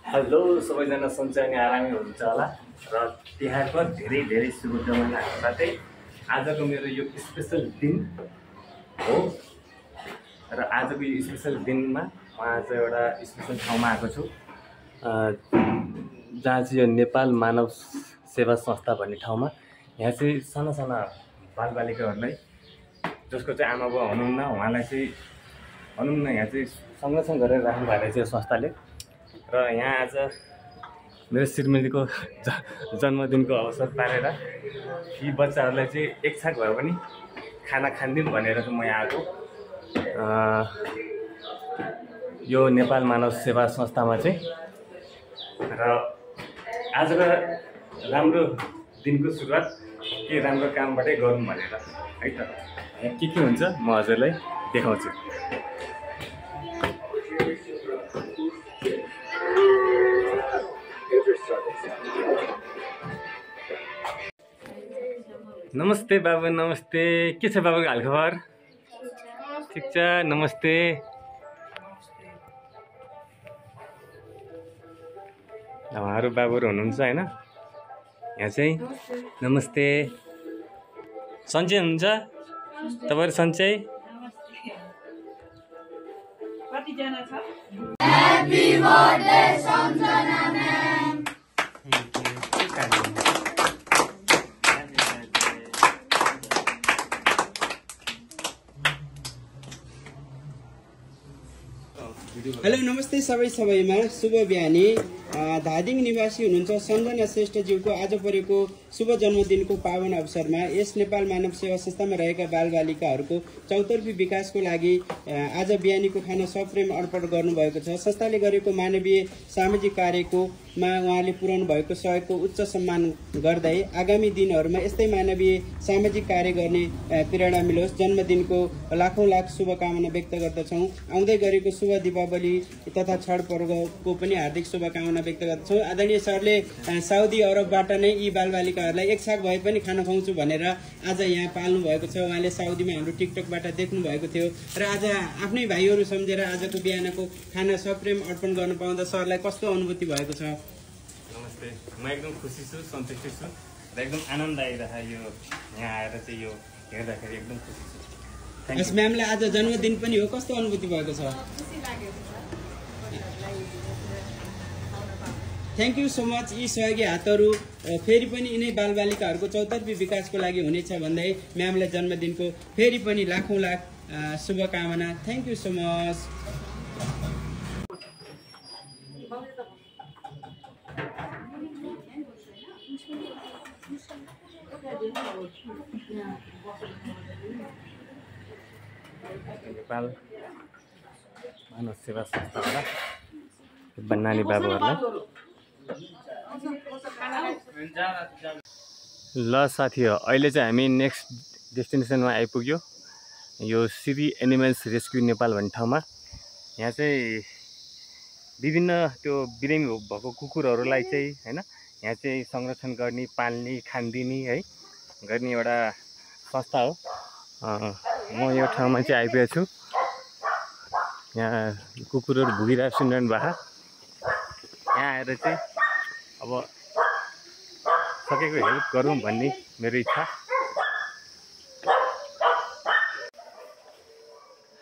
Hello सबैजना सन्चै अनि आरामै हुनुहुन्छ होला र तिहारको धेरै धेरै शुभकामनाहरू साथै आजको मेरो यो स्पेसल दिन हो र आजको यो स्पेसल दिनमा म आज एउटा स्पेसल ठाउँमा आएको छु जहाँ चाहिँ यो नेपाल मानव सेवा संस्था भन्ने ठाउँमा। यहाँ चाहिँ साना साना बालबालिकाहरूलाई जसको चाहिँ आमा बुवा हुनुहुन्न उहाँलाई चाहिँ भनौँ न यहाँ चाहिँ संरक्षण गरेर राख्नु भएको रहेछ यो संस्थाले। र यहाँ आज मेरो श्रीमतीको जन्मदिनको अवसर पारेर यी बच्चाहरूलाई चाहिँ एक छाक भए पनि खाना खानिदिउँ भनेर चाहिँ म यहाँ आएको। यो नेपाल मानव सेवा संस्थामा चाहिँ र आजको राम्रो दिनको सुरुवात के राम्रो कामबाटै गरौँ भनेर है त। यहाँ के हुन्छ म हजुरलाई देखाउँछु। नमस्ते बाबु, नमस्ते। के छ बाबुको हालखबर? ठिक छ, नमस्ते। उहाँहरू बाबुहरू हुनुहुन्छ होइन यहाँ चाहिँ। नमस्ते। सन्चै हुनुहुन्छ तपाईँहरू? सन्चै। कतिजना छ? Happy birthday सम्झना म्याम। हेलो नमस्ते सबैमा शुभ बिहानी। धादिङ निवासी हुनुहुन्छ सम्झना श्रेष्ठज्यूको आज परेको शुभ जन्मदिनको पावन अवसरमा यस नेपाल मानव सेवा संस्थामा रहेका बालबालिकाहरूको चौतर्फी विकासको लागि आज बिहानीको खाना सप्रेम अर्पण गर्नुभएको छ। संस्थाले गरेको मानवीय सामाजिक कार्यकोमा उहाँले पुर्याउनु भएको सहयोगको उच्च सम्मान गर्दै आगामी दिनहरूमा यस्तै मानवीय सामाजिक कार्य गर्ने प्रेरणा मिलोस्। जन्मदिनको लाखौं लाख शुभकामना व्यक्त गर्दछौँ। आउँदै गरेको शुभ दीपावली तथा छठ पर्वको पनि हार्दिक शुभकामना व्यक्त गर्दछौँ। आदरणीय सरले साउदी अरबबाट नै यी बालबालिकाहरूलाई एक छाक भए पनि खाना खुवाउँछु भनेर आज यहाँ पाल्नु भएको छ। उहाँले साउदीमा हाम्रो टिकटकबाट देख्नु भएको थियो र आज आफ्नै भाइहरू सम्झेर आजको बिहानको खाना सप्रेम अर्पण गर्न पाउँदा सरलाई कस्तो अनुभूति भएको छ? नमस्ते। म एकदम खुसी छु, सन्तुष्टि छु र एकदम आनन्द आइरहेको यो यहाँ आएर चाहिँ यो हेर्दाखेरि एकदम खुसी छु। यस म्यामलाई आज जन्मदिन पनि हो, कस्तो अनुभूति भएको छ? Thank you so much. यी सहयोगी हातहरू फेरि पनि यिनै बालबालिकाहरूको चौतर्फी विकासको लागि हुनेछ भन्दै म्यामलाई जन्मदिनको फेरि पनि लाखौं लाख शुभकामना। Thank you so much. Nepal मानव सेवा संस्थाबाट नानी बाबुहरूलाई ल साथी हो। अहिले चाहिँ हामी नेक्स्ट डेस्टिनेसनमा आइपुग्यो, यो श्री एनिमल्स रेस्क्यु नेपाल भन्ने ठाउँमा। यहाँ चाहिँ विभिन्न त्यो बिरामी भएको कुकुरहरूलाई चाहिँ होइन यहाँ चाहिँ संरक्षण गर्ने, पाल्ने, खानिदिने है गर्ने एउटा संस्था हो। म यो ठाउँमा चाहिँ आइपुगेको छु। यहाँ कुकुरहरू भुगिरहेको सुनिरहनु भएको। यहाँ आएर चाहिँ अब सकेको हेल्प गरौँ भन्ने मेरो इच्छा।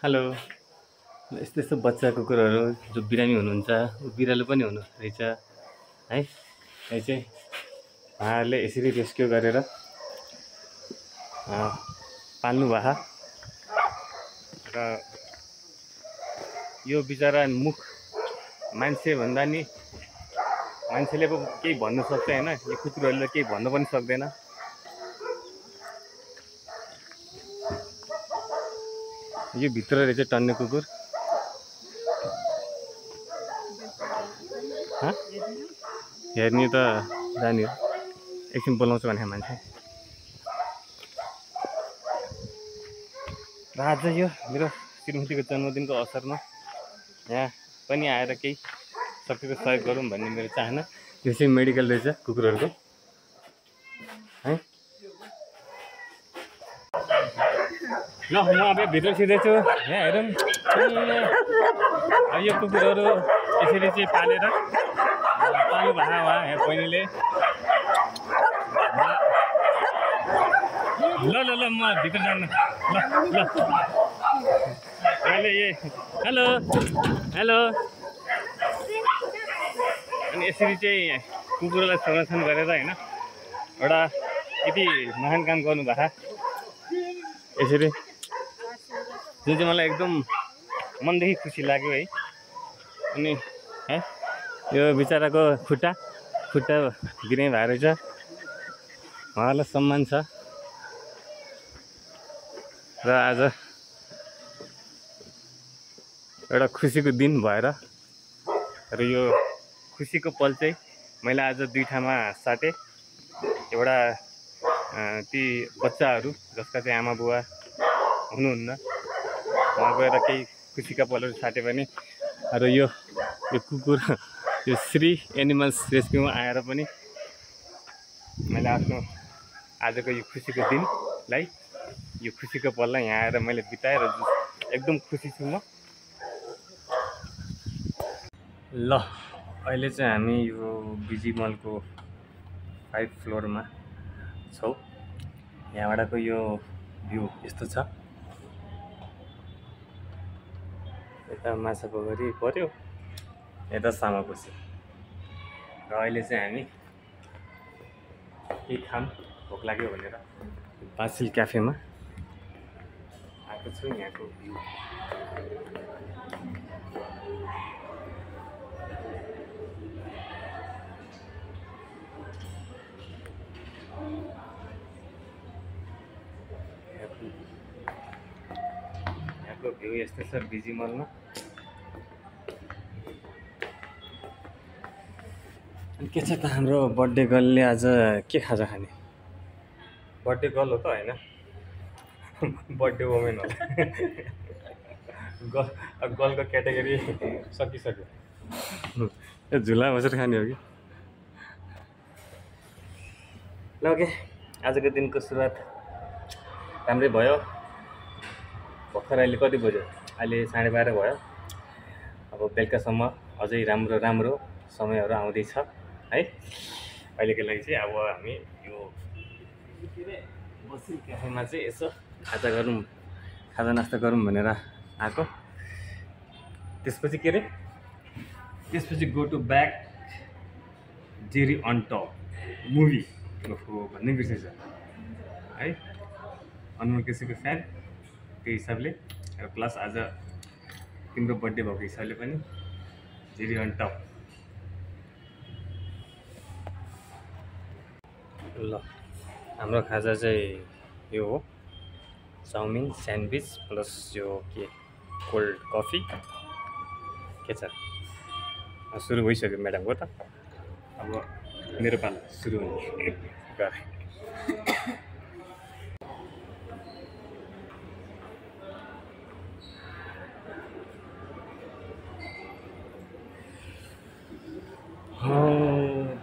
हेलो। यस्तो यस्तो बच्चा कुकुरहरू जो बिरामी हुनुहुन्छ, बिरालो पनि हुनु रहेछ है। यो चाहिँ उहाँहरूले यसरी रेस्क्यु गरेर पाल्नु भएको र यो बिचरा मुख मान्छे भन्दा नि मान्छेले पो केही भन्नु सक्छ होइन, यो कुकुरहरूले केही भन्नु पनि सक्दैन। यो भित्र रहेछ टन्ने कुकुर। हेर्ने त जाने हो, एकछिन बोलाउँछु भने मान्छे। र आज यो मेरो श्रीमतीको जन्मदिनको अवसरमा यहाँ पनि आएर केही सकेको सहयोग गरौँ भन्ने मेरो चाहना। यो चाहिँ मेडिकल रहेछ कुकुरहरूको है। ल म अब भित्र छिर्दैछु। यहाँ हेरौँ यो कुकुरहरू यसरी चाहिँ पालेर पाल्नु भएको उहाँ यहाँ बहिनीले ल ल ल म भित्र जान्न ल ल अहिले हेलो हेलो अनि यसरी चाहिँ कुकुरलाई संरक्षण गरेर होइन एउटा यति महान काम गर्नुभएको यसरी जुन चाहिँ मलाई एकदम मनदेखि खुसी लाग्यो है। अनि है यो बिचराको खुट्टा बिरामी भएर रहेछ उहाँलाई सम्मान छ र आज एउटा खुसीको दिन भएर र यो खुसीको पल चाहिँ मैले आज दुई ठाउँमा साटेँ। एउटा ती बच्चाहरू जसका चाहिँ आमा बुवा हुनुहुन्न उहाँ गएर केही खुसीका पलहरू साटे पनि र यो कुकुर यो श्री एनिमल्स रेस्क्युमा आएर पनि मैले आफ्नो आजको यो खुसीको दिनलाई यो खुसीको पललाई यहाँ आएर मैले बिताएर एकदम खुसी छु म। ल अहिले चाहिँ हामी यो बिजी मलको 5 फ्लोरमा छौँ। यहाँबाटको यो भ्यू यस्तो छ। यता माछा पोखरी पर्यो यता सामाकोसी र अहिले चाहिँ हामी केही खाम भोक लाग्यो भनेर बासिल क्याफेमा आएको छु। यहाँको भ्यू भ्यू यस्तै छ बिजी मलमा। अनि के छ त हाम्रो बर्थडे गर्लले आज के खाजा खाने? बर्थडे गर्ल हो त होइन बर्थडे वुमेन हो गर्लको क्याटेगोरी सकिसक्यो। यो झुला बसेर खाने हो कि? ल ओके आजको दिनको सुरुवात राम्रै भयो। भर्खर अहिले कति बज्यो? अहिले 12:30 भयो। अब बेलुकासम्म अझै राम्रो समयहरू आउँदैछ है। अहिलेको लागि चाहिँ अब हामी यो बसिल क्याफेमा चाहिँ यसो खाजा नास्ता गरौँ भनेर आएको। त्यसपछि के अरे त्यसपछि go to back Jerry on top movie भन्ने बिर्सेछ है। अनमोल केसीको फ्यान त्यही हिसाबले र प्लस आज तिम्रो बर्थडे भएको हिसाबले पनि जेरी अन टप। ल हाम्रो खाजा चाहिँ यो हो चाउमिन स्यान्डविच प्लस यो के कोल्ड कफी। के छ सुरु भइसक्यो म्याडमको त। अब मेरो पाला सुरु हुने गरे।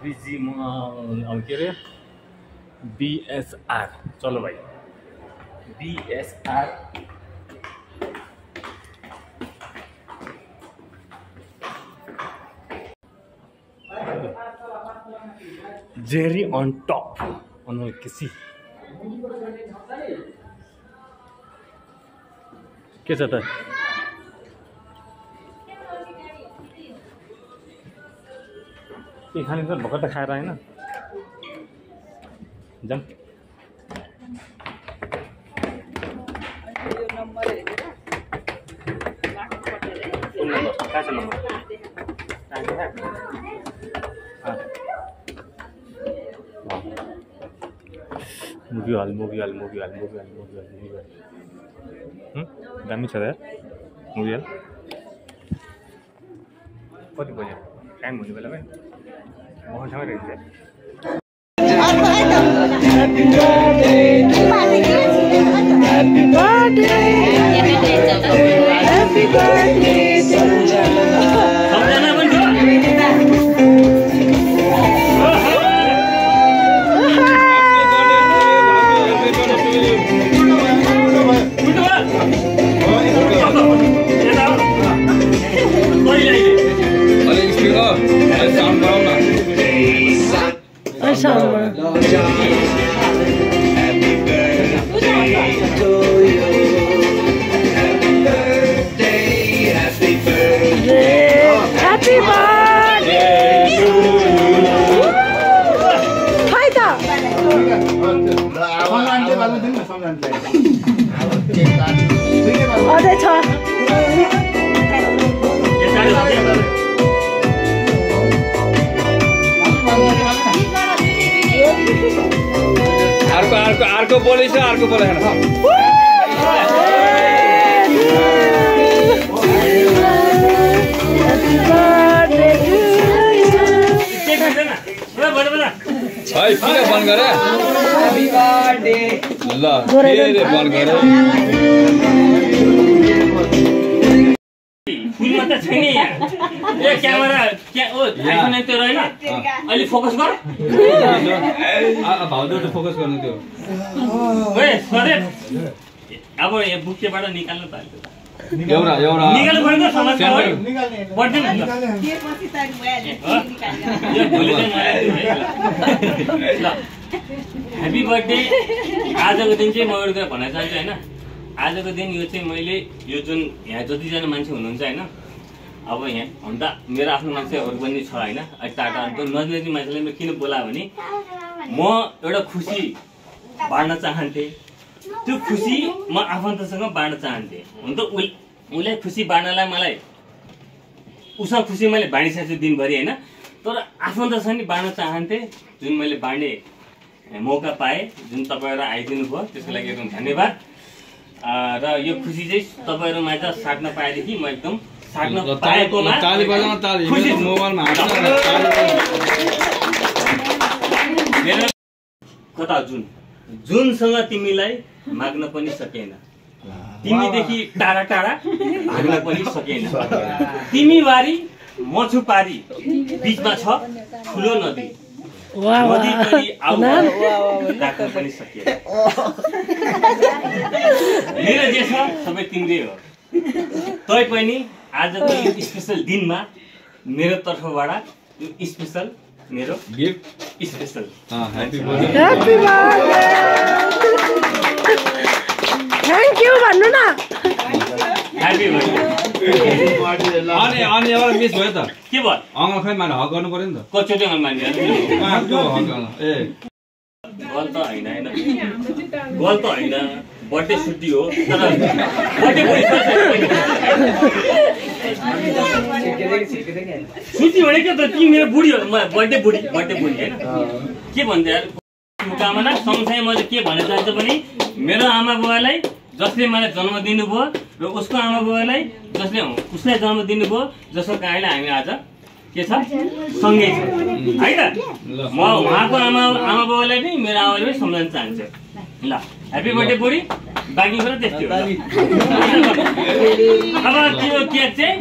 बिजी मल अब के अरे BSR। चलो भाइ BSR जेरी अन टप अनमोल केसी। के छ त के खाने त भर्खर त खाएर होइन जाम। मुभी हल दामी छ यार मुभी हल। कति बज्यो टाइम हुने बेलामै बहुत ठाउँमा रहेछ। Happy birthday Sanjana। Happy birthday to you. Hi da. अझै छ अर्को बोलेछ अर्को बोलेन है किन बन्द गरे ह्यापी बर्थडे ल फेरि बन्द गरे फुल मात्र छैन यहाँ ए क्यामेरा ओ आइफोन त्यो रहेन अलि फोकस गर भाउजू त फोकस गर्नु त्यो ओए सरे अब यो बुकेबाट निकाल्नु पर्छ एउटा निकाल्नु पर्दैन समस्या हो बर्थडे यो भोलि चाहिँ ल ह्यापी बर्थडे आजको दिन चाहिँ म एउटा कुरा भन्न चाहन्छु हैन आजको दिन यो चाहिँ मैले यो जुन यहाँ जतिजना मान्छे हुनुहुन्छ हैन अब यहाँ भन्दा मेरो आफ्नो मान्छेहरू पनि छ हैन टाटा अन्त नजिक मान्छेलाई म किन बोलायो भने म एउटा खुसी बाँड्न चाहन्थे त्यो खुसी म आफन्तसँग बाँड्न चाहन्थे हुन त उसलाई खुसी बाँड्नलाई मलाई उसँग खुसी मैले बाँडिसकेको छु दिनभरि हैन तर आफन्तसँग नि बाँड्न चाहन्थे जुन मैले बाँड्ने मौका पाएँ जुन तपाईँहरू आइदिनु भयो त्यसको लागि एकदम धन्यवाद र यो खुसी चाहिँ तपाईँहरूमा त साट्न पाएदेखि म एकदम साट्न पाएकोमा ताली बजाउन ताली मोबाइलमा मेरो कता जुनसँग तिमीलाई माग्न पनि सकेन तिमीदेखि टाढा टाढा भाग्न पनि सकेन तिमी बारी म छु पारी बीचमा छ ठुलो नदी नदी पनि राख्न पनि सकिएन मेरो जे छ सबै तिम्रै हो तै पनि आजको यो स्पेशल दिनमा मेरो तर्फबाट यो स्पेशल मेरो gift special happy birthday thank you भन्नु न ह्यापी बर्थडे अनि एउटा मिस भयो त के भयो अङ्गल खै माने हक गर्नु पर्यो नि त कचोटि अङ्गल मान्दियो ए गल त होइन गल त होइन बर्थडे छुट्टी हो तर छुट्टी भनेको त तिमी मेरो बुढी हो बर्थडे बुढी होइन के भन्छ यार शुभकामना सँगसँगै मैले के भन्न चाहन्छु भने मेरो आमा बुवालाई जसले मलाई जन्म दिनुभयो र उसको आमा बुवालाई जसले उसलाई जन्म दिनुभयो जसको कारणले हामी आज के छ सँगै छ है त म उहाँको आमा बुवालाई पनि मेरो आमाले पनि सम्झाउन चाहन्छु ल ह्यापी बर्थडे बुढी बाँकी कुरा त्यस्तै हो अब त्यो केक चाहिँ